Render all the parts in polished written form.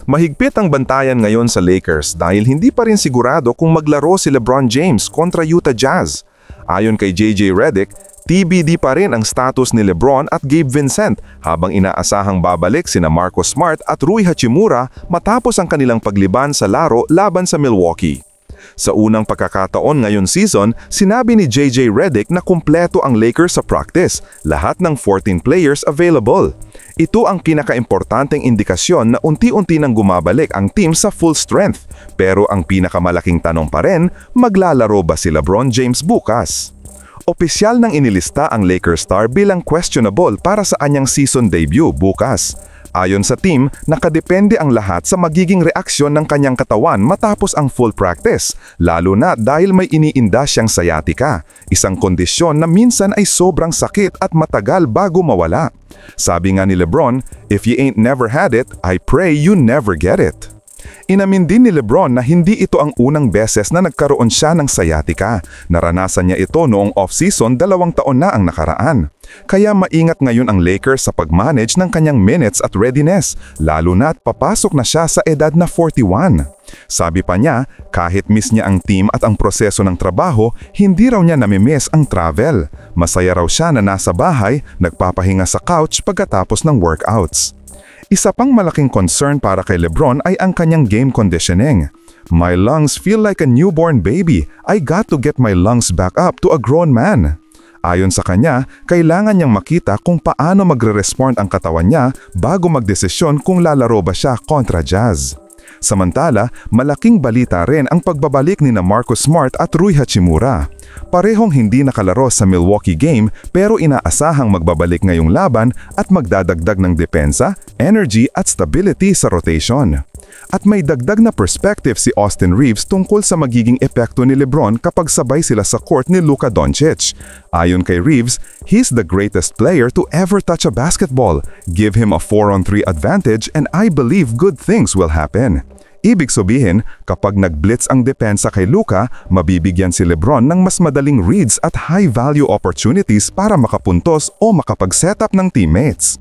Mahigpit ang bantayan ngayon sa Lakers dahil hindi pa rin sigurado kung maglaro si LeBron James kontra Utah Jazz. Ayon kay JJ Redick, TBD pa rin ang status ni LeBron at Gabe Vincent habang inaasahang babalik sina Marcus Smart at Rui Hachimura matapos ang kanilang pagliban sa laro laban sa Milwaukee. Sa unang pagkakataon ngayon season, sinabi ni JJ Redick na kumpleto ang Lakers sa practice, lahat ng 14 players available. Ito ang pinakaimportanteng indikasyon na unti-unti nang gumabalik ang team sa full strength. Pero ang pinakamalaking tanong pa rin, maglalaro ba si LeBron James bukas? Opisyal nang inilista ang Lakers star bilang questionable para sa anyang season debut bukas. Ayon sa team, nakadepende ang lahat sa magiging reaksyon ng kanyang katawan matapos ang full practice, lalo na dahil may iniinda siyang sciatica, isang kondisyon na minsan ay sobrang sakit at matagal bago mawala. Sabi nga ni LeBron, "If you ain't never had it, I pray you never get it." Inamin din ni LeBron na hindi ito ang unang beses na nagkaroon siya ng sciatica. Naranasan niya ito noong off-season 2 taon na ang nakaraan. Kaya maingat ngayon ang Lakers sa pag-manage ng kanyang minutes at readiness, lalo na't papasok na siya sa edad na 41. Sabi pa niya, kahit miss niya ang team at ang proseso ng trabaho, hindi raw niya namimiss ang travel. Masaya raw siya na nasa bahay, nagpapahinga sa couch pagkatapos ng workouts. Isa pang malaking concern para kay LeBron ay ang kanyang game conditioning. "My lungs feel like a newborn baby. I got to get my lungs back up to a grown man." Ayon sa kanya, kailangan niyang makita kung paano magre-respond ang katawan niya bago magdesisyon kung lalaro ba siya kontra Jazz. Samantala, malaking balita rin ang pagbabalik ni Marcus Smart at Rui Hachimura. Parehong hindi nakalaro sa Milwaukee game pero inaasahang magbabalik ngayong laban at magdadagdag ng depensa, energy at stability sa rotation. At may dagdag na perspective si Austin Reeves tungkol sa magiging epekto ni LeBron kapag sabay sila sa court ni Luka Doncic. Ayon kay Reeves, "He's the greatest player to ever touch a basketball. Give him a 4-on-3 advantage and I believe good things will happen." Ibig sabihin, kapag nag-blitz ang depensa kay Luka, mabibigyan si LeBron ng mas madaling reads at high-value opportunities para makapuntos o makapag-setup ng teammates.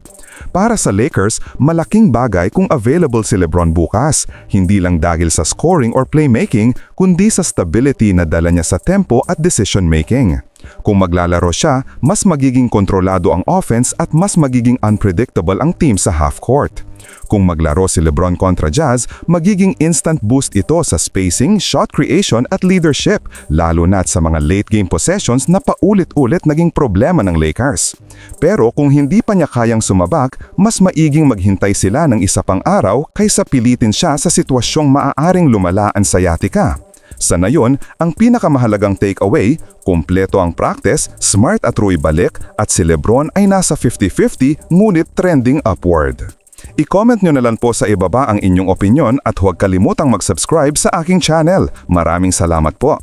Para sa Lakers, malaking bagay kung available si LeBron bukas, hindi lang dahil sa scoring or playmaking, kundi sa stability na dala niya sa tempo at decision-making. Kung maglalaro siya, mas magiging kontrolado ang offense at mas magiging unpredictable ang team sa half-court. Kung maglaro si LeBron kontra Jazz, magiging instant boost ito sa spacing, shot creation at leadership, lalo na sa mga late-game possessions na paulit-ulit naging problema ng Lakers. Pero kung hindi pa niya kayang sumabak, mas maiging maghintay sila ng isa pang araw kaysa pilitin siya sa sitwasyong maaaring lumala ang sciatica. Sa nayon, ang pinakamahalagang takeaway, kumpleto ang practice, Smart at Rui balik at si LeBron ay nasa 50-50 ngunit trending upward. I-comment nyo na lang po sa ibaba ang inyong opinyon at huwag kalimutang mag-subscribe sa aking channel. Maraming salamat po.